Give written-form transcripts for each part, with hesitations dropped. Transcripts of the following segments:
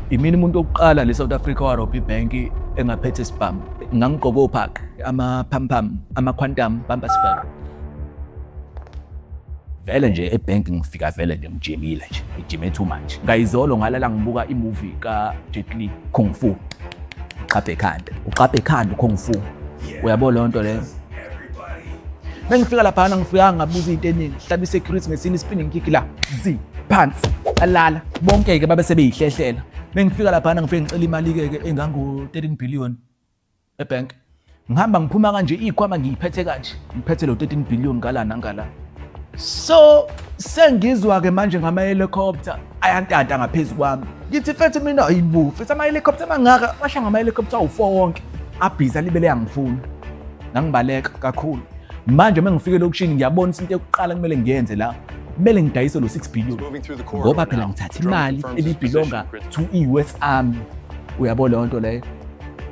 Imini umuntu wokuqala le South Africa wa-Robbie Bank engaphethe isibhamu. Ngangigqoke ophaka, ama-pam-pam, ama-quantum, bumper spare. Vele nje ebank ngifika vele nje ngijimile nje, ngijime too much. Ngayizolo ngalala ngibuka imovie ka-Jet Li, Kung Fu. Uqaphe ekhanda Kung Fu. Uyabona lonto leyo? Mengifika lapha ngifika ngabuza into eningi, hlaba i-security ngesini spinning kick la, phansi, alala. Bonke ke babe sebeyihlehlela. Mengifika lapha ngifike ngicela imali ke engango 13 billion ebank. Ngihamba ngiphuma kanje ikhwama ngiyiphethe kanje. Ngiphethe lo 13 billion ngala nangala. So sengizwa ke manje ngama helicopter ayantanta ngaphezulu kwami. Ngithi mfethu mina ayibu, mfethu ama helicopter mangaka, bahlanga ama helicopter u4 wonke. Abhiza libele yangifuna. Ngangibaleka kakhulu. Manje mengifike lokushini ngiyabona into yokuqala kumele ngiyenze la. Kumele ngidayise lo 6 billion. Ngoba phela ngithatha imali ebibhilonga to US Army. Uyabona lonto leyo.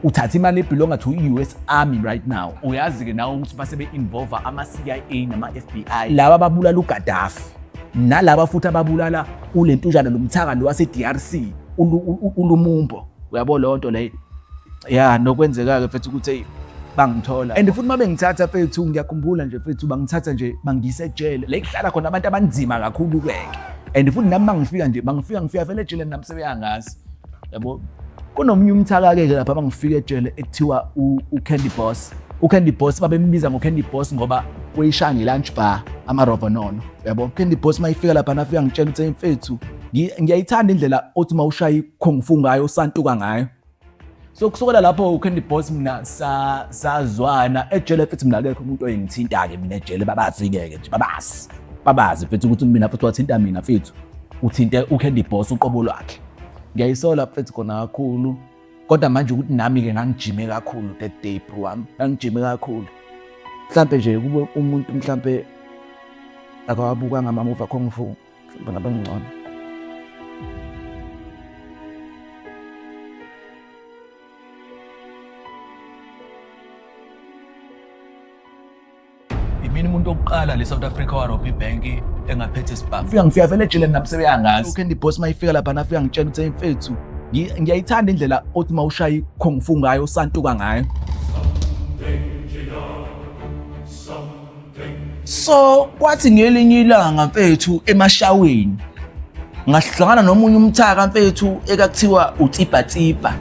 Uthatha imali ebhilonga to US Army right now. Uyazi ke nawe ukuthi basebe involve ama CIA nama FBI. Laba babulala uGaddafi. Nalaba futhi ababulala ulentujana lomthaka lo wase DRC, uLumumbo. Uyabona lonto leyo. Yeah, nokwenzeka ke mfethu ukuthi bangithola. And futhi mabe ngithatha mfethu ngiyakhumbula nje mfethu bangithatha nje bangiyise ejele. La ihlala khona abantu abanzima kakhulu kweke. And futhi nami mangifika vele ejele nami sebeyangazi. Yabo. Kunomunye umthaka ke lapha bangifika ejele ekuthiwa uCandy Boss. uCandy Boss babembiza ngoCandy Boss ngoba uyishanga lunch bar amarobonono. Yabo, Candy Boss mayifika lapha nafika ngitshela ukuthi mfethu ngiyayithanda indlela othi mawushaya Kung Fu ngayo santuka ngayo. So kusukela lapho uCandy Boss mina sazwana ejele futhi mina akekho umuntu oyengithinta ke mina ejele babazike ke nje babazi futhi ukuthi mina futhi wathinta mina futhi uthinte uCandy Boss uqobo lwakhe. Ngiyayisola futhi khona kakhulu kodwa manje ukuthi nami ke ngangijime kakhulu that day bro wami, ngangijime kakhulu. Mhlambe nje kube umuntu mhlambe akawabuka ngamamuvi Kung Fu mhlawumbe ngabangcono. Imini umuntu wokuqala le South Africa wa-Robbie Bank engaphethe isibhamu. Ngifika vele ejele nami sebeyangazi. uCandy Boss mayifika lapha nafika ngitshela ukuthi mfethu ngiyayithanda indlela othi mawushaya Kung Fu ngayo santuka ngayo. So kwathi ngelinye ilanga mfethu emashaweni ngahlangana nomunye umthaka mfethu ekakuthiwa uTipa.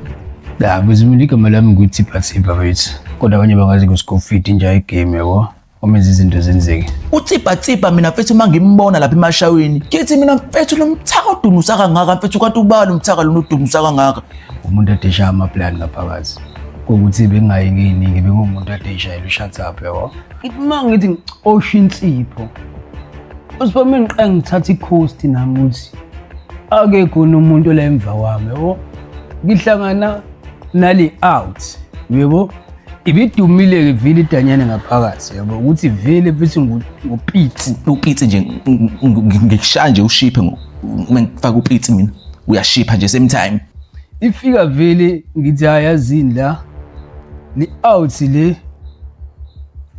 Da bezimini igama lami nguTipa mfethu. Kodwa abanye bangazi ngoscoffit nje igame yabo. Omenza izinto zenzeke. uTipa mina mfethu mangimbona lapha emashaweni ngithi mina mfethu lo mthaka odunusa kangaka mfethu kanti ubala umthaka lo odunusa kangaka. Umuntu adesha amaplan ngaphakathi. Ukuthi bengayi ngeningi bengumuntu adeshayela uShutUp yabo. Mangithi oshinsipho. Usipho ngiqanga ngithatha icoast nami uthi akekho nomuntu la emva wami yabo. Ngihlangana nali out yebo. Ibidumile ke vile idanyane ngaphakathi yabo ukuthi vele mfethu ngupitsi nje ngikushaya nje ushiphe ngifaka upitsi mina uyashipha nje same time. Ifika vele ngithi ayazini la li out le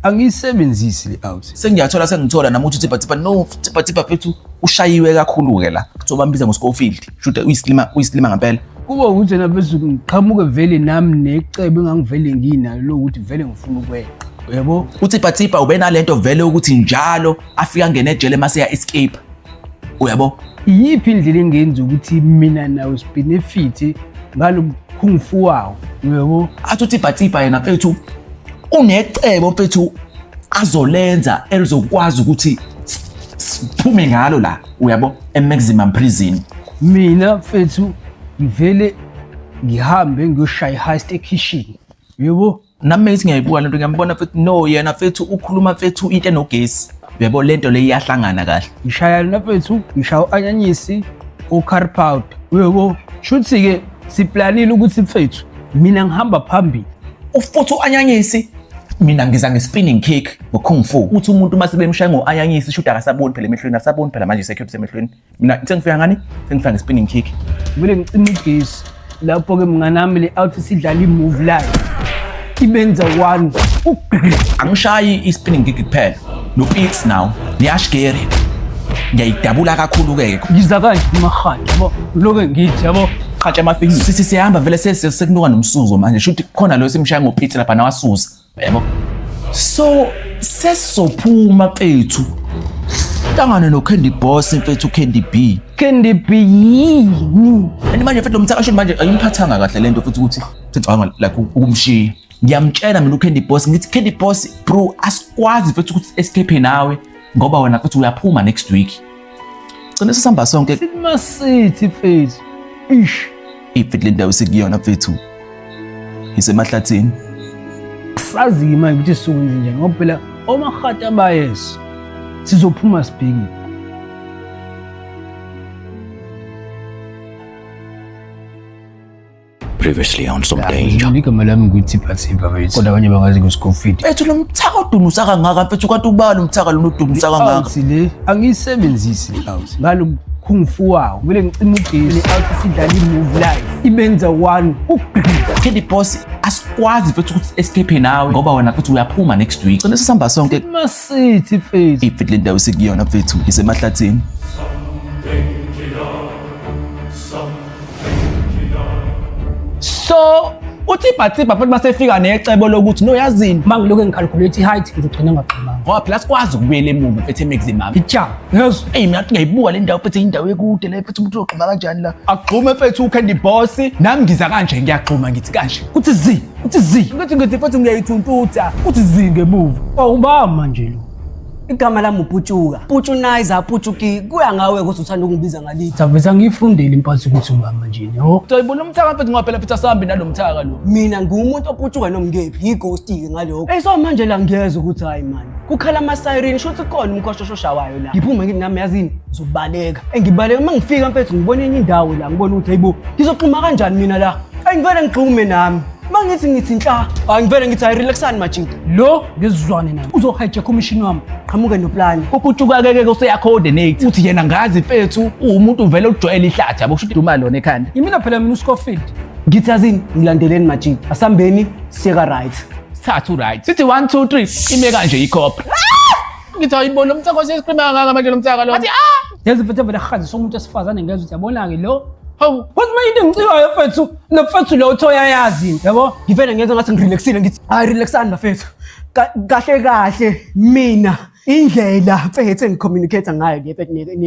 angisebenzisi li out. Sengithola nami uthi Tipa no Tipa mfethu ushayiwe kakhulu ke la kuthiwa bambiza ngoScofield shoot uyislima ngempela. Kuba ukuthi na mfethu ngiqhamuke vele nami necebo engangivele nginalo lokuthi vele ngifuna ukweqa yabo. uTipa ube nalento vele ukuthi njalo afika ngene ejele mase ya escape uyabo. Iyiphi indlela engenza ukuthi mina nawe benefit ngalo Kung Fu wawo yebo. Athi uTipa yena mfethu unecebo mfethu azolenza elizokwazi ukuthi siphume ngalo la uyabo eMaximum Prison. Mina mfethu ngivele ngihambe ngiyoshaya heist ekitchen yebo. Nami ngithi ngiyayibuka lento ngiyambona mfethu no yena mfethu ukhuluma mfethu into enogesi yebo lento le iyahlangana kahle. Ngishaya na mfethu ngishaya uanyanyisi ucar powder yebo. Shuthi ke siplanile ukuthi mfethu mina ngihamba phambili ufuthi uanyanyisi mina ngiza ngespinning kick ngoKung Fu. Uthi umuntu mase bemshaya ngoanyanyisi shuthi akasaboni phela emehlweni asaboni phela manje security emehlweni. Mina sengifika ngani sengifika ngespinning kick. Kumele ngicime igesi lapho ke mnganami le out sidlala imove live ibenza one angishayi ispinning kick kuphela no beats now niyashgere. ngiyayidabula kakhulu-ke. Ngiza kanje amahati yabo. Lokho ngithi yabo. Qatsha amafini. Sihamba vele sekunuka nomsuzo manje. Shuthi khona lo simshaya ngophithi lapha nawasuza. Yabo. So sesizophuma mfethu. Hlangana no Candy Boss mfethu Candy B. Candy B yini? And manje mfethu lo mthakasho manje ayimphathanga kahle lento futhi ukuthi sengicabanga like ukumshiya. Ngiyamtshela mina uCandy Boss ngithi Candy Boss bro asikwazi mfethu ukuthi escape nawe ngoba wena mfethu uyaphuma next week. Gcina sesihamba sonke. Simasithi mfethu. Ish. Ifit le ndawo sikuyona mfethu. Isemahlathini. Sazi manje ukuthi sukwenze njani ngoba phela omahati abayes. Sizophuma sibheki. Previously on Some Danger. Igama lami ngithipha mfethu. Kodwa abanye bangazi ngosiCOVID. Mfethu lo mthaka odunusa kangaka mfethu kanti ubani umthaka lo odunusa kangaka? Le angiyisebenzisi house. Ngalo kung fu wawo. Kumele ngicime ugesi out sidlala i-move live. Ibenza one ukugqina. Candy Boss asikwazi mfethu ukuthi escape nawe ngoba wena mfethu uyaphuma next week. Gcina sesihamba sonke. Masithi mfethu. Ifit le ndawo sikuyona mfethu isemahlathini. So uthi bhathipha futhi masefika necebo lokuthi no yazini mangiloku ngicalculate i-height ngizogcina ngaqhumanga Ngoba phela sikwazi ukubuyela emuva mfethu e-maximum. icha yes Mina ngiyibuka le ndawo mfethu indawo ekude la mfethu umuntu uxhuma kanjani la? Agxume mfethu uCandy Boss nami ngiza kanje ngiyagxuma ngithi kanje uthi zi ngithi mfethu ngiyayithuntutha uthi zi ngemuva awuba manje lo Igama lami uPutshuka. Putshunizer, Putsuki, kuya ngawe ukuthi uthanda ukungibiza ngalithi. Saveza ngifundele impatho ukuthi ubamba nje no. Uyayibona umthaka mfethu ngoba phela sahambi nalomthaka lo. Mina ngiwumuntu oputhuka nomngephi, ighost ke ngalokho. So manje la ngiyeza ukuthi hayi man. Kukhala ama siren shothi khona umkhoshosho wayo la. Ngiphuma ngithi nami yazini ngizobaleka. Engibaleka mangifika mfethu ngibona enye indawo la ngibona ukuthi hayibo ngizoxhuma kanjani mina la. Ngivele ngixhume nami. Mangithi nhla, angivele ngithi relaxani majinta. Lo ngizizwane naye. Uzohijack commission wami. Qhamuke no-plan. UPutshuka ke useyacoordinate. Uthi yena ngazi mfethu umuntu uvele ujwayela ihlathi yabo kusho iduma lona ekhanda. Imina phela mina uScofield. Ngithi yazini ngilandeleni majinta. Asambeni siyeka right. Thathu right. Sithi 1 2 3 ime kanje ikhopra. Ngithi ayibona umthaka osesicrema kangaka manje lo mthaka lo. Athi Yazi mfethu vele khazisa umuntu esifazane ngeza ukuthi yabona ke lo. Hawu, wathi mayinde ngicikayo mfethu. Nofethu lo uthoya yazi, yabo? Ngivele ngenza ngathi ngirelaxile ngithi relaxani bafethu. Kahle mina indlela mfethu engicommunicate ngayo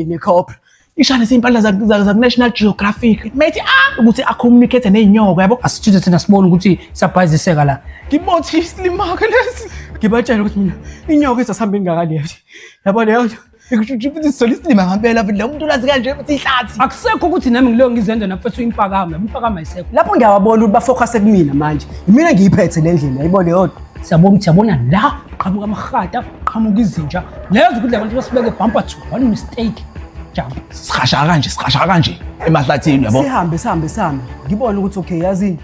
ne-copra. ishane simpahla za National Geographic. Methi ukuthi acommunicate nezinyoka yabo. Asithuze thina sibone ukuthi siyabhayiziseka la. Ngibothi islimaka lesi. Ngibatshela ukuthi mina inyoka isasambe ingakalethi. Yabo leyo Ngikusho ukuthi solisima ngempela lo muntu ulazi kanje futhi ihlathi. Akusekho ukuthi nami ngilo ngizenda nafethu impakama ayisekho. lapho ngiyabona ukuthi bafocus kumina manje. Mina ngiyiphethe le ndlela yayibona yodwa. Siyabona la qhamuka amahata, qhamuka izinja. Lezo ukuthi labantu basibeke bumper to one mistake. Jump. Sikhasha kanje emahlathini yabo. Sihambe. Ngibona ukuthi okay yazini.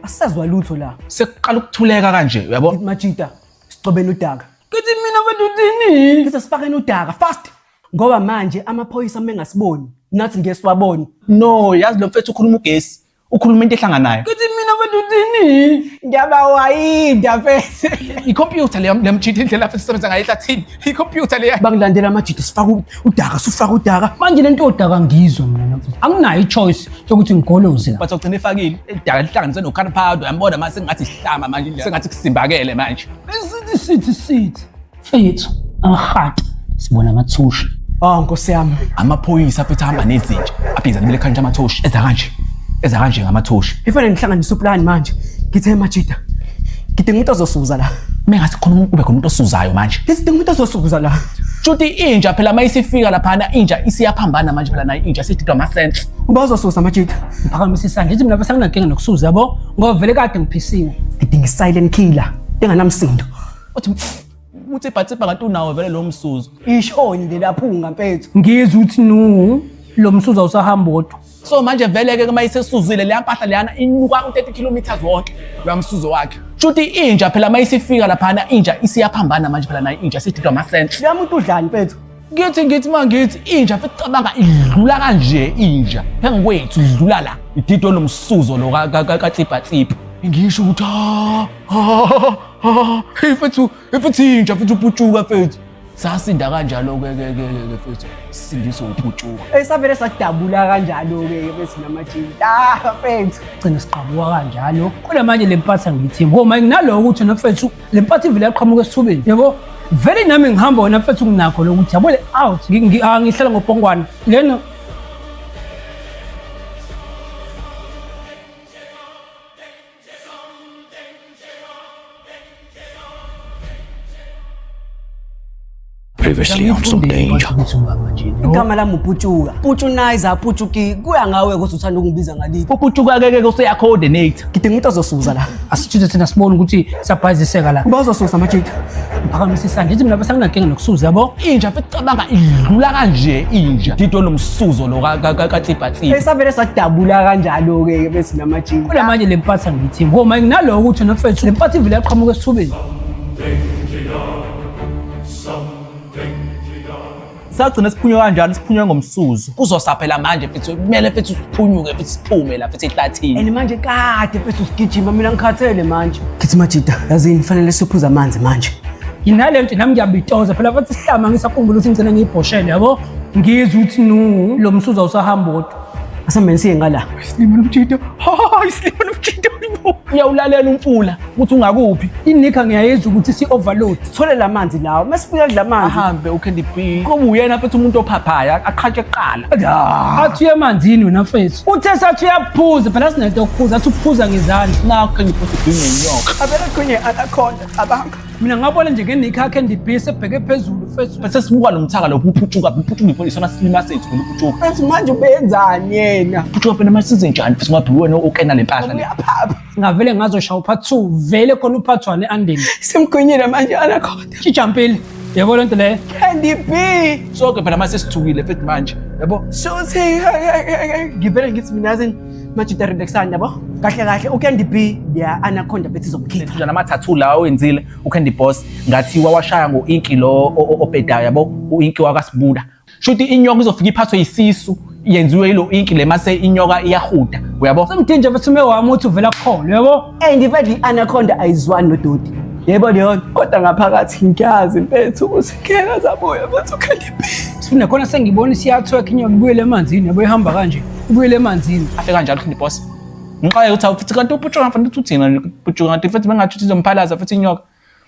Asisazwa lutho la. Sekuqala ukuthuleka kanje yabo. Majita sicobeni udaka. Kithi mina badudini. Bese sifakeni udaka fast. Ngoba manje amaphoyisa mengasiboni nathi ngiyeswabona. No, yazi lo mfethu ukhuluma ugesi. Ukhuluma into ehlanganayo. Kithi mina badudini. Ngiyabawayida mfethu. Icomputer le mjidi indlela mfethu sisebenza ngayo ehlathini. Icomputer le Bangilandela amajita sifaka udaka sufaka udaka. Manje lento odaka ngizwe mina mfethu. Anginayo ichoice yokuthi ngigoloze la. bathi ugcina efakile edaka lihlanganise noCarpado yambona mase ngathi sihlama manje sengathi kusimbakele manje. Sithi. Fethu, ahata. Sibona amathushi. Nkosi yami. Amaphoyisa futhi ahamba nezinja. Abhiza libele khanje amathoshi eza kanje ngamathoshi. Ifanele ngihlanganise uplan manje. Ngithe majita. Ngidinga umuntu ozosuza la. Mengathi khona kube khona umuntu osuzayo manje. Ngidinga umuntu ozosuza la. Futhi inja phela mayisifika lapha inja isiyaphambana manje phela nayo inja sithi ama sense. Uba ozosuza majita. Ngiphakamisa isandla ngithi mina bese nginankinga nokusuza yabo ngoba vele kade ngiphisiwe. Ngidinga silent killer enganamsindo. Uthi bhathipha kanti unawo vele lo msuzo. Ishoni le laphunga mfethu. Ngizwe ukuthi no lo msuza usahamba bodwa. So manje vele ke mayisesuzile le mpahla leyana inuka u30 km wonke uyamsuzo wakhe. Futhi inja phela mayisifika lapha inja isiyaphambana manje phela nayo inja sithi ama sense. Uyamuntu udlani mfethu. Ngithi mangithi inja futhi cabanga idlula kanje inja phengikwethu idlula la idido lomsuzo lo katsipa. Ngisho ukuthi ifethu inja futhi uPutshuka mfethu Sasinda kanjalo-ke mfethu, sisindiswa uPhutshuka. Savele sadabula kanjalo-ke bethi namajita mfethu. Gcina siqhabuka kanjalo. Kodwa manje le mpatha ngiyithimba. Uma nginalo ukuthi nafethu le mpatha ivele yaqhamuka esithubeni. Yabo? Vele nami ngihamba wena mfethu nginakho lokuthi yabo le out ngihlala ngobhongwane. Lena Previously on Some Danger. Igama lami uPhutshuka. Phutshunizer, Phutsuki, kuya ngawe ukuthi uthanda ukungibiza ngaliphi. uPhutshuka-ke useya-coordinate. Ngidinga umuntu azosuza la. asithuze thina sibone ukuthi siyabhayiziseka la. Uba uzosusa amajita. Phakamise isandla ithi mina bese nginankinga nokusuza yabo. Inja mfethu cabanga idlula kanje inja. Didwe nomsuzo lo katsipatsipa. Savele sadabula kanjalo-ke bethi namajita. Kodwa manje le mpatha ngiyithimba. Uma nginalo ukuthi nafethu le mpatha ivele yaqhamuka esithubeni. Sagcina siphunywe kanjalo, siphunywe ngomsuzo. Kuzosaphela manje mfethu, kumele mfethu siphunyuke mfethu siphume la mfethu ehlathini. And manje kade mfethu sigijima mina ngikhathele manje. Kithi majita, yazini kufanele siphuza amanzi manje. Nginale nto nami ngiyabitoza phela bathi sihlama ngisakhumbula ukuthi ngicela ngiyibhoshele yabo. Ngizwe ukuthi no lo msuzo awusahamba kodwa. Asambe siye ngala. Isilimo nomjito. Hayi isilimo nomjito. Uyawulalela umfula ukuthi ungakuphi. Inika ngiyayezwa ukuthi si-overload. Sithole la manzi lawo. Masifika kula manzi. Ahambe uCandy B. Kuba uyena mfethu umuntu ophaphaya, aqhatshe kuqala. Athi emanzini wena mfethu. Uthe sathi uyaphuza phela sinento yokuphuza athi uphuza ngezandla. Nakho Candy B ngenyoka. Abela kunye anaconda abanga. Mina ngabona nje ngenika Candy B sebheke phezulu mfethu. Bese sibuka nomthaka lo uPhutshuka, uPhutshuka ipolisona silima sethu uPhutshuka. Mfethu manje ubenzani yena? uPhutshuka phela masize njani mfethu ngabe wena okena lempahla le. Uyaphapha. Ngavele ngazoshaya uphathi 2 vele khona uphathi 1 eandeni. Simgwinyile manje anaconda. Chijampile. Yabo lento le. Candy B. Sonke phela mase sithukile mfethu manje. Yabo? Shothi ngivele ngithi mina yazini majita relaxana yabo. Kahle kahle uCandy B ya anaconda bethi izomkhipha. Nje namathathu la wenzile uCandy Boss ngathi wawashaya ngoinki lo opedayo yabo uinki wakasibuda. Shuthi inyoka izofika iphathwe yisisu yenziwe yilo inki le mase inyoka iyahuda uyabo. Semdinje mfethu mewami uthi uvela khona yabo. Vele anaconda ayizwani nododi. Yebo leyo kodwa ngaphakathi ngiyazi mfethu ukuthi ngeke zabuya futhi uCandy B. Sifuna khona sengibona siyathoka inyoka ibuyele emanzini yabo ihamba kanje. Ibuyele emanzini. Afika kanjalo uCandy Boss. Ngiqaye uthi futhi kanti uPhutshuka mfanele uthina uPhutshuka kanti futhi bengathi izomphalaza futhi inyoka.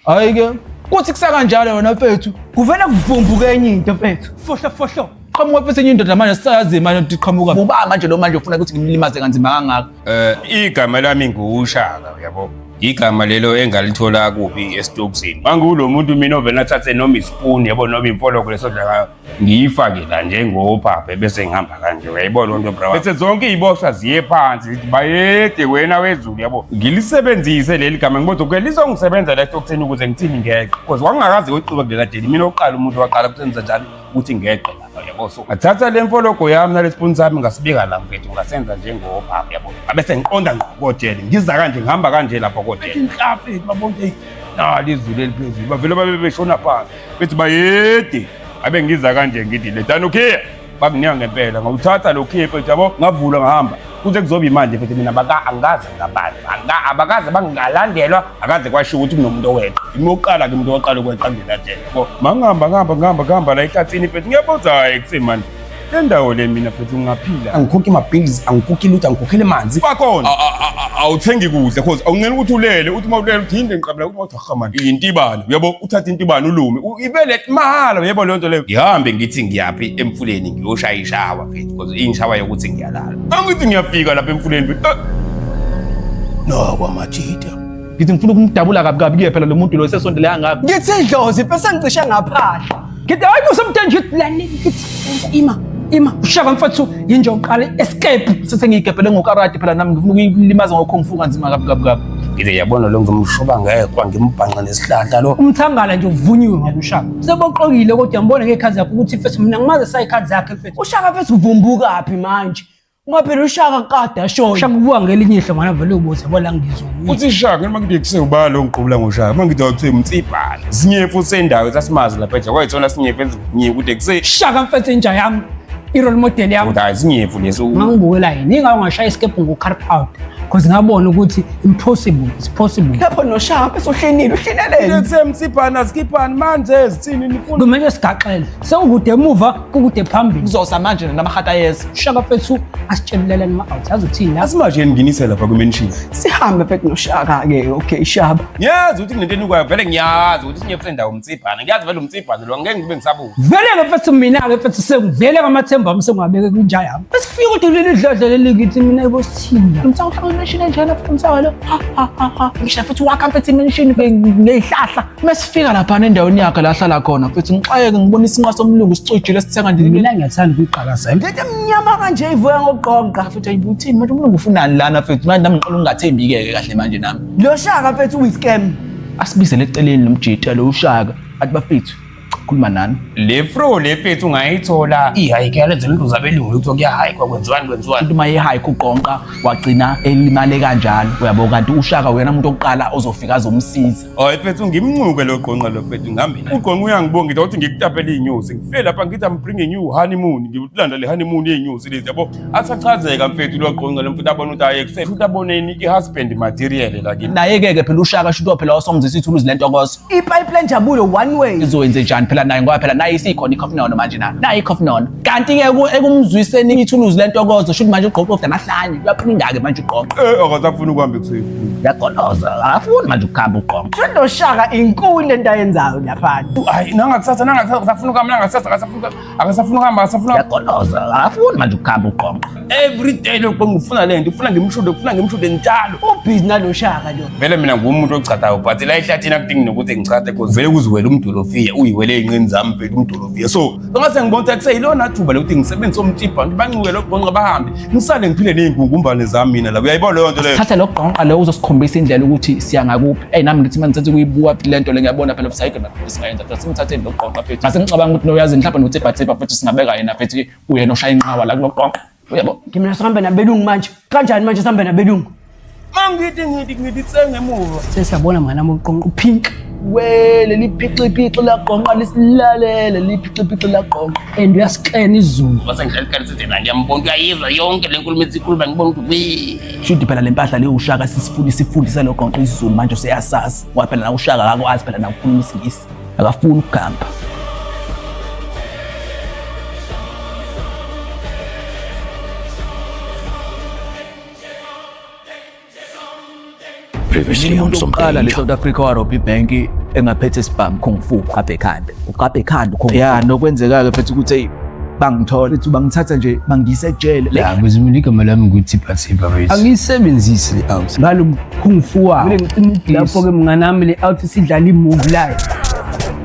Hayi-ke kuthi kusakanjalo wena mfethu Kuvele kuvumbuke enye into mfethu. Fohlo. qhamuka mfethu enye indoda manje sisayazi manje ukuthi qhamuka uba manje lo manje ufuna ukuthi ngimlimaze kanzima kangaka. Igama lami nguShaka yabo. Igama lelo engalithola kuphi eStokesini. Mangulo muntu mina ovela athathe noma ispoon yabo noma imfoloko lesodla ngiyifake la njengophaphe bese ngihamba kanje uyayibona lonto bra. Bese zonke izibosha ziye phansi lithi bayede wena wezulu yabo. Ngilisebenzise leli gama ngibodwa ke lizongisebenza la eStokesini ukuze ngithini ngeqe. Because wangakazi uyiqhubeka kule kadeni mina oqala umuntu waqala ukuthenza njalo ukuthi ngeqe lapha yabo. So athatha le mfoloko yami nale spoon sami ngasibika la mfethu ngasenza njengophaphe yabo. Abese ngiqonda ngqokotshele ngiza kanje ngihamba kanje lapha kodwa. Inhlafe babonke lizulu eliphezulu bavele babe beshona phansi bethi bayede abe ngiza kanje ngithi lethana ukhiya bakunika ngempela ngawuthatha lo khiya mfethu yabo ngavula ngahamba kuze kuzoba imanje mfethu mina angaze ngabani abakaze bangalandelwa akaze kwasho ukuthi kunomuntu oweqa imoqala ke umuntu oqala ukweqandela nje yabo ngihamba la ehlathini mfethu ngiyabuza hayi kusemanje le ndawo le mina mfethu ngingaphila angikhokhi ama-bills angikhokhi lutho angikhokhele manzi bakhona awuthengi kudla cause awuncela ukuthi ulele uthi mawulele uthi yinde ngiqabela ukuthi mawuthi intibane uyabo uthatha intibane ulume ibele mahala uyabo leyo nto leyo ngihambe ngithi ngiyaphi emfuleni ngiyoshaya ishawa mfethu cause inshawa yokuthi ngiyalala angithi ngiyafika lapha emfuleni mfethu no kwamajita Ngithi ngifuna ukumdabula kabi kuye phela lo muntu lo sesondele kangapi. Ngithi idlozi bese ngicishe ngaphahla. Ngithi hayi kusemthenje lani ngithi ima ushaka mfethu yinje uqala escape Sesengiyigebhele ngokarati phela nami ngifuna ukuyilimaza ngokho ngifuka nzima kabi. ngithi yabona lo ngizomshuba ngeqwa ngimbhanqa nesihlahla lo umthangala nje uvunyiwe ngakushaka seboqokile kodwa ngibone ngekhazi yakho ukuthi mfethu mina ngimaze sayikhazi yakhe mfethu Ushaka mfethu uvumbuka aphi manje? Ngaphela ushaka kade ashoyo. ushaka kubuka ngelinye ihlo ngana vele ubuze bola ngizwe uthi shaka noma ngithi kusewubala lo ngiqhubula ngoshaka mangithi awuthi umtsibhala sinyefu sendawo sasimazi lapha nje kwayithona sinyefu ezinye ukuthi kuse shaka mfethu inja yami irole model yami hayi sinyefu leso ngangibukela yini ingawo ngashaya escape ngo carp out because ngabona ukuthi impossible is possible. Lapho noShaka bese uhlenile uhlenelele. Kusemsiphana sikiphani manje sithini nifuna Kumele sigaxele. Sewukude emuva kukude phambili. Kuzosa manje namahata yeza. Shaka mfethu asitshelelele ama-out. Azothini la? Asimaje nginginise lapha kumention. Sihambe mfethu noShaka ke okay Shaba. Ngiyazi ukuthi kunento enikwayo vele ngiyazi ukuthi sinye friend umtsiphana. Ngiyazi vele umtsiphana lo ngeke ngibe ngisabuza. Vele mfethu mina ke mfethu sengivele ngamathemba ami sengabeke kunjaya yami. Besifika ukuthi leli dlodlo leli kithi mina ibosithini. Umtsawu umention njalo umtsawu lo. Ha. Ngisho futhi wakha mfethu mention ngeyihlahla. Mesifika lapha endaweni yakhe la hlala khona mfethu ngixayeke ngibona isinqa somlungu sicijile sithenga ndini. Mina ngiyathanda ukuyiqhakaza. Mfethu emnyama kanje ivuya ngokuqonqa. Futhi ayibuthini manje umlungu ufunani lana mfethu manje nami ngiqala ungathembike kahle manje nami. Lo Shaka mfethu uyi-scam. Asibizele eceleni nomjita lo uShaka athi bafethu khuluma nani. Le fro le fethu ungayithola. ihike yalenzela into zabelungu ukuthi kuyahike kwenziwani Umuntu maye high kuqonqa wagcina elimale kanjalo uyabo kanti uShaka uyena umuntu oqala ozofika azomsiza. Hayi fethu ngimncuke lo qonqa lo fethu ngihambile. Uqonqa uyangibonga ngithi ukuthi ngikutapela izinyosi. Ngifike lapha ngithi I'm bringing you honeymoon. Ngilanda le honeymoon yezinyosi lezi yabo. Athachazeka mfethu lo qonqa lo mfethu abona ukuthi ayekusele. Futhi aboneni ihusband material la kimi. Naye ke phela uShaka shuthi phela osomzisa ithuluzi lento kozo. Ipipeline Jabulo one way. Izowenze njani phela naye ngoba phela naye isikhona ikhofinono manje naye ikhofinono. Kanti ke ekumzwiseni ithuluzi lento kozo shuthi manje uqoqo namahlanje uyaphinga ke manje uqoqo. Akasafuna ukuhamba ekuseyifu. Yakoloza akafuni manje ukukhamba uqoqo. Mfethu noShaka inkulu lento ayenzayo lapha. Hayi nangakusasa akasafuna ukuhamba akasafuna ukuhamba. Yakoloza akafuni manje ukukhamba uqoqo. Every day lo qonqa ufuna lento ufuna ngimshude njalo. Ubhizi naloShaka lo. Vele mina ngumuntu ochathayo but la ehlathini akudingi nokuthi ngichathe because vele kuziwela umdolofiya uyiwele inqini zami vele umdolofiya so ngase ngibona ukuthi akuseyilona thuba lokuthi ngisebenzise umtipha ngibancuke lo qonqa bahambe ngisale ngiphile nezingungumbane zami mina la uyayibona leyo nto leyo. Thatha lo qonqa lo uzosikhombisa indlela ukuthi siya ngakuphi. Nami ngithi manje kuyibuka lento le ngiyabona phela usayike lapho singayenza phela simthathe lo qonqa phethu. Mase ngicabanga ukuthi noyazi mhlawumbe noThepha phethu singabeka yena phethu uyena oshaya inqawa la kulo qonqa. Uyabo Ngimina sihambe nabelungu manje. Kanjani manje sihambe nabelungu? Mangithi sengemuva. Sesiyabona mngana uqonqa upink. leli phixi la qonqa lisilalele liphixi la qonqa. And uyasikena izulu. Base ngihlala sithi na ngiyambona uyayizwa yonke le nkulumo ezikhuluma ngibona ukuthi Shuthi phela lempahla le uShaka sifundisa lo qonqa isiZulu manje useyasazi. Ngoba phela na uShaka akakwazi phela na ukukhuluma isiNgisi. Akafuni ukuhamba. Previously on some Uqala le danger. South Africa Robbie Bank engaphethe sibhamu Kung Fu uqaphe ekhanda ya nokwenzeka ke phethe ukuthi bangithola ethi bangithatha nje bangiyise ejele La bezimini igama lami nguThipha mfethu. Angiyisebenzisi le out. Ngalo Kung Fu wami. Lapho ke mngana wami le out sidlala imovie live.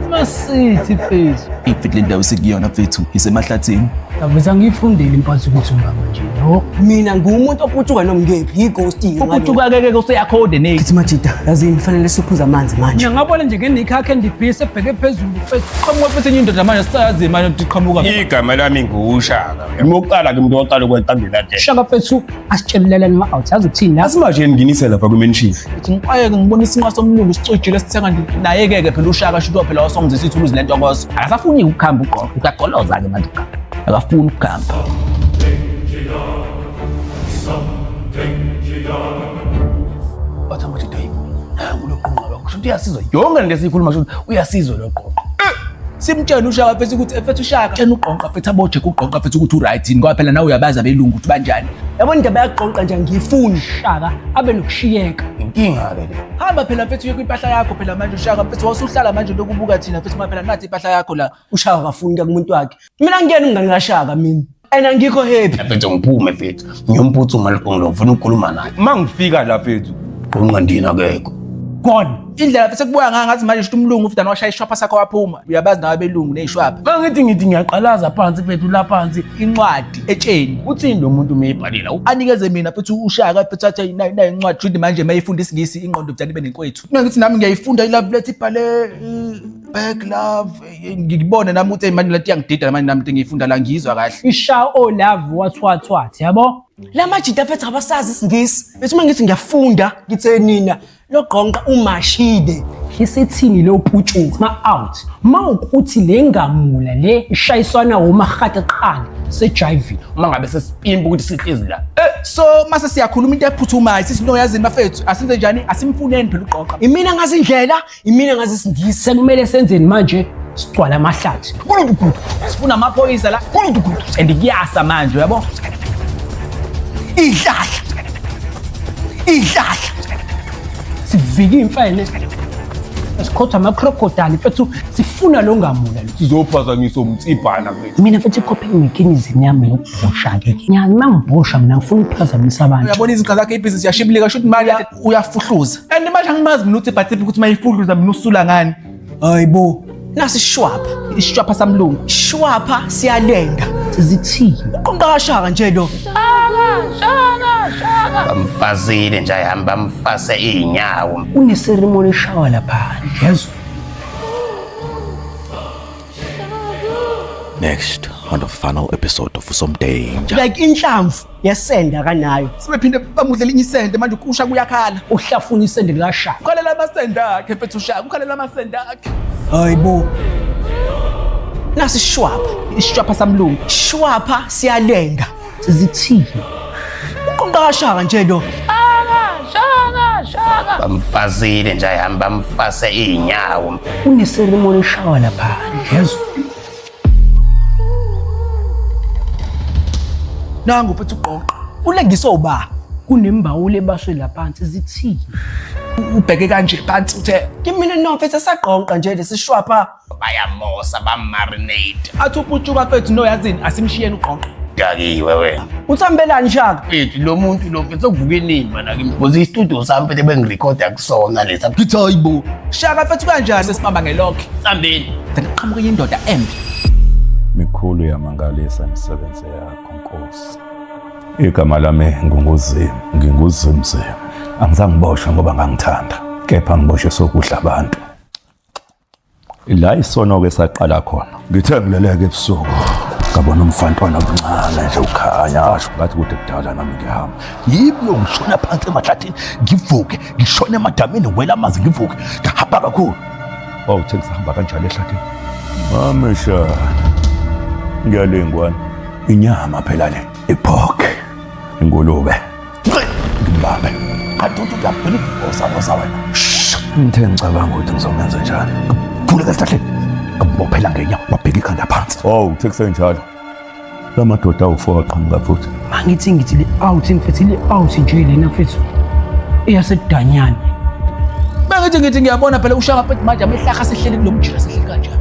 Masithi mfethu. ifithle indawo sikuyona mfethu isemahlathini. Aveza ngifundele impatho ukuthi ungama nje no. Mina ngumuntu ophucuka noma ngephi i-ghosting. Uphucuka ke useyakhode Kithi majida yazini kufanele siphuza amanzi manje. Ngiyabona nje ngenekhakhe ndibhise ebheke phezulu mfethu. qhamuka mfethu enye indoda manje sisayazi manje ukuthi qhamuka. igama lami nguShaka. Ngimoqala ke umuntu oqala ukwentambela nje. Shaka mfethu asitshelelele ama-out azothini la. Asimaje nginginise lapha kumention. Uthi ngixayeke ngibona isinqa somlungu sicijile sithenga ndini. Naye ke phela uShaka shuthi phela osomzisa ithuluzi lento kozo. Akasafuni ukukhamba uqoqo uyaqoloza ke manje uqoqo. Akafuni ukuhamba. bathi amajida yibo kulo qonqa bakho ukuthi uyasizwa yonke lento esiyikhuluma ukuthi uyasizwa lo qonqa Simtshela uShaka phethu ukuthi efethu uShaka tshena uqonqa phethu aboje kuqonqa phethu ukuthi uright ngoba phela nawe uyabaza belungu ukuthi banjani. Yabona indaba yaqonqa nje ngiyifuni. Shaka abe nokushiyeka. inkinga ke le Hamba phela mfethu uye kwimpahla yakho phela manje uShaka mfethu wasuhlala manje lokubuka thina mfethu phela nathi impahla yakho la. uShaka kafunda kumuntu wakhe. Mina ngiyena umngani kaShaka mina. Ena ngikho happy. mfethu ngiphume mfethu ngiyomphuthuma lo qonqa ngifuna ukukhuluma naye Mangifika la fethu. qonqa ndina akekho Gone. Indlela bese kubuya ngathi manje shuthi umlungu ufitana washaya ishwapha sakho waphuma. Uyabazi nawe belungu nezishwapha. mangithi ngiyaqalaza phansi mfethu la phansi Incwadi etsheni. uthini lo muntu meyibhalela Anikeze mina phethu uShaka phethu athe nayi incwadi shuthi manje mayifunda isingisi ingqondo vdani ibe nenkwethu. Mina ngithi nami ngiyayifunda ilove letter ibhale back love ngikubone nami ukuthi manje lati yangidida manje nami ngiyifunda la ngizwa kahle. Isha o love wathwathwathi yabo. La majida fethu abasazi isingisi. Bese uma ngithi ngiyafunda ngithe nina lo qonqa umashide. isithini lo phutshuka ma-out ma ukuthi le ngamula le ishayiswana womarhata qala sejayivile uma ngabe sesipimba ukuthi sihlizi la so mase siyakhuluma into ephuthumayo sithi no yazini bafethu asenze njani asimfuneni phela uqoqa imina ngazi indlela imina ngazi isingisi sekumele senzeni manje sigcwala amahlathi sifuna amaphoyisa la and kuyasa manje uyabo ihlahla sivika imfene sikhotha ama-crocodile mfethu sifuna lo ngamula lo Sizophazanyisa umtsibhana mfethu. mina mfethu i-coping yami yokubhosha-ke nyazi uma ngibhosha mina ngifuna ukuphazamisa abantu uyabona izinqa zakhe ibhizinisi yashibilika shuthi manje uyafuhluza and manje angimazi mina uthibhathiphi ukuthi mayifuhluza mina usula ngani hayibo nasi ishwapha isishwapha samlungu shwapha siyalenga zithini uqonqashaka nje lo Bamfazile nje ayihamba bamfase inyawo. uneseremoni eshawa lapha yezwa Next on the final episode of Some Danger. like inhlamvu yesenda kanayo sebephinde bamudlela inye isende manje ukusha kuyakhala uhlafuna isende likashaka ukhalela amasenda akhe mfethu ushaka ukhalela amasenda akhe hayibo nasi ishwapha isishwapha samlungu shwapha siyalenga zithini uqonqashaka nje lo Bamfazile nje ayihamba bamfase inyawo. uneseremoni eshawa lapha yezwa nangu mfethu uqoqa ulengiso ba kunembawule ebashwe laphansi zithini ubheke kanje phansi uthe kimina no mfethu saqonqa nje lesishwapha Bayamosa bammarinate. athi uputshuka mfethu no yazini asimshiyeni uqoqa Dakiwe wena. uthambelani shaka Mfethu lo muntu lo mfethu okuvuka inini mana kimi. Because istudio sami mfethu bengirecorda kusona lesa. Ngithi hayibo. shaka mfethu kanjani sesibamba ngelokho Sambeni. qhamuke indoda embi Mikhulu yamangalisa imisebenzi yakho Nkosi. Igama lami nginguzimzima. Angizange ngiboshwe ngoba ngangithanda, kepha ngiboshwe sokudla abantu. La isono ke saqala khona. Ngithe ngileleke ebusuku. Ngabona umfantwana omncane nje ukhanya asho ngathi kude kudala nami ngihamba. Yibo ngishona phansi emahlathini, ngivuke, ngishona emadameni ngwela amanzi ngivuke. Ngahamba kakhulu. Uthe ngisahamba kanjalo ehlathini. Mamesha. Ngiyalengwana inyama phela le ipork ingulube ngibambe adudu lapho osabosa wena ngithe ngicabanga ukuthi ngizomenza njani phuleka sihlahle ngibophela ngenyawo wabheka ikhanda phansi uthe kusenjalo lamadoda awu4 aqhamuka futhi mangithi le out mfethu le out nje lena mfethu eyasedanyani bengithi ngiyabona phela ushaka mfethu manje amehlaha sehleli kulomjira sehleli kanjani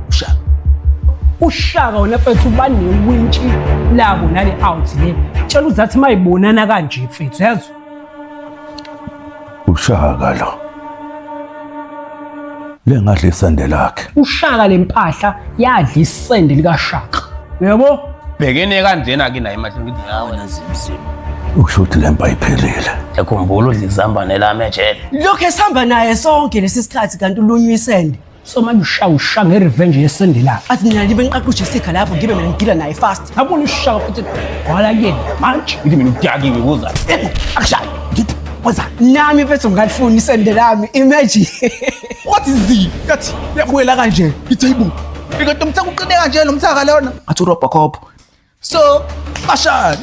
ushaka ushaka wona mfethu banewintshi labo nale out le tshela uzathi mayibonana kanje mfethu yazi ushaka lo lengadla isende lakhe ushaka lempahla yadla isende likashaka yabo Bhekene kanjena ke naye manje ngithi hawe nazimzima. ukushuthi lempa iphelile Ekhumbula udla izambane lami ejele. lokho esihamba naye sonke lesi sikhathi kanti ulunywa isende so manje ushaka ngerevenge yesende lakhe athi mina libe ngiqaqushe isikha lapho ngibe mina ngidila naye fast abona ushaka futhi wala yena manje Ngithi mina udakiwe kuza. akushayi ngithi wenza nami mfethu ngalifuna isende lami imagine what is it kathi yabuyela kanje ngithi hayibo ikade umthaka uqine kanje lo mthaka lona athi uRobocop so bashana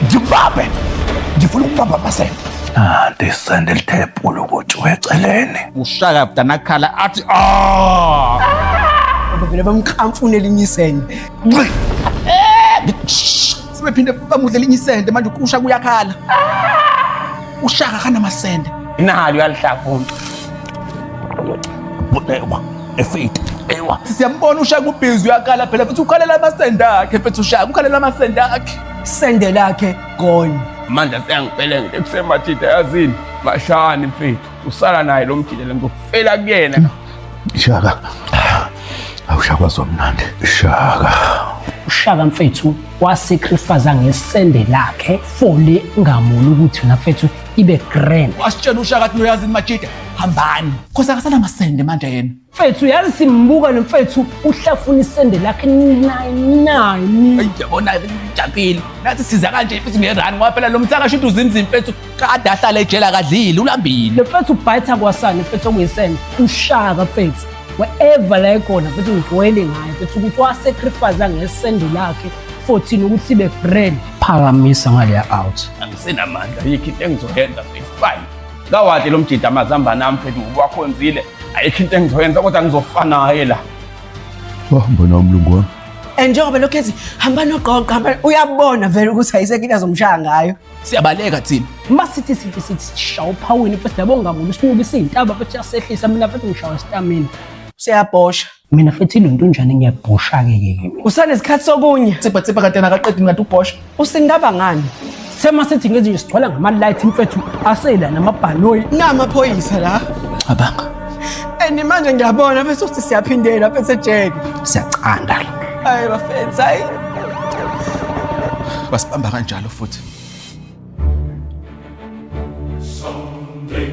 ngibambe ngifuna ukubamba amasende isende lithe pulukuthi eceleni ushaka budanakhala athi vele bamkhamfune elinye isende sebephinde bamudlela inye isende manje ukusha kuyakhala ushaka kanamasende Inalo uyalihlafuna. efeita siyambona ushaka ubhizi uyakhala phela futhi ukhalela amasende akhe mfethu ushaka ukhalela amasende akhe isende lakhe gone Manje siyangipele ngithi kusemathida yazini. Mashani mfethu. Usala naye lo mjidele ngofela kuyena. Shaka awushakwa zomnandi Shaka uShaka mfethu wasacrifice ngesende lakhe for le ngamoni ukuthi wena mfethu ibe grand. Wasitshela uShaka athi uyazini Majida hambani. Khosi akasana masende manje yena. Mfethu yazi simbuka lo mfethu uhlafuna isende lakhe 99. Ayibona ijapile. Nathi siza kanje futhi ngerani ngoba phela lo mthaka shuthi uzimzimba mfethu kade ahlala ejela kadlile ulambile. Le mfethu ubhayitha kwasani mfethu okuyisende uShaka mfethu. Wherever la ikhona mfethu ngigcwele ngayo mfethu ukuthi wasacrifice ngesende lakhe 14 ukuthi ibe grand. Phakamisa ngale out. Angisenamandla yikho into engizoyenza mfethu. Fine. Ngawade lo mjida amazambane ami mfethu wakhonzile. Ayikho into engizoyenza kodwa ngizofana naye la. Wahamba mlungu wami. Njengoba lokho ethi hamba noqoqo hamba uyabona vele ukuthi ayisekho into azomshaya ngayo. Siyabaleka thina. Masithi shawu phawini mfethu yabo ngamuni sinuka isintaba mfethu yasehlisa mina mfethu ngishawa stamina. Siyabhosha. Mina mfethu ilonto njani ngiyabhosha ke. Usanesikhathi sokunye. Tsipha kanti nakaqedi ngathi ubhosha. Usindaba ngani? Semasithi ngezi nje sigcwala ngama light mfethu asela namabhanoyi namaphoyisa la. Abanga. Manje ngiyabona bese ukuthi siyaphindela bese ejele. Siyacanda. Hayi bafethu hayi. Basibamba kanjalo futhi. Someday,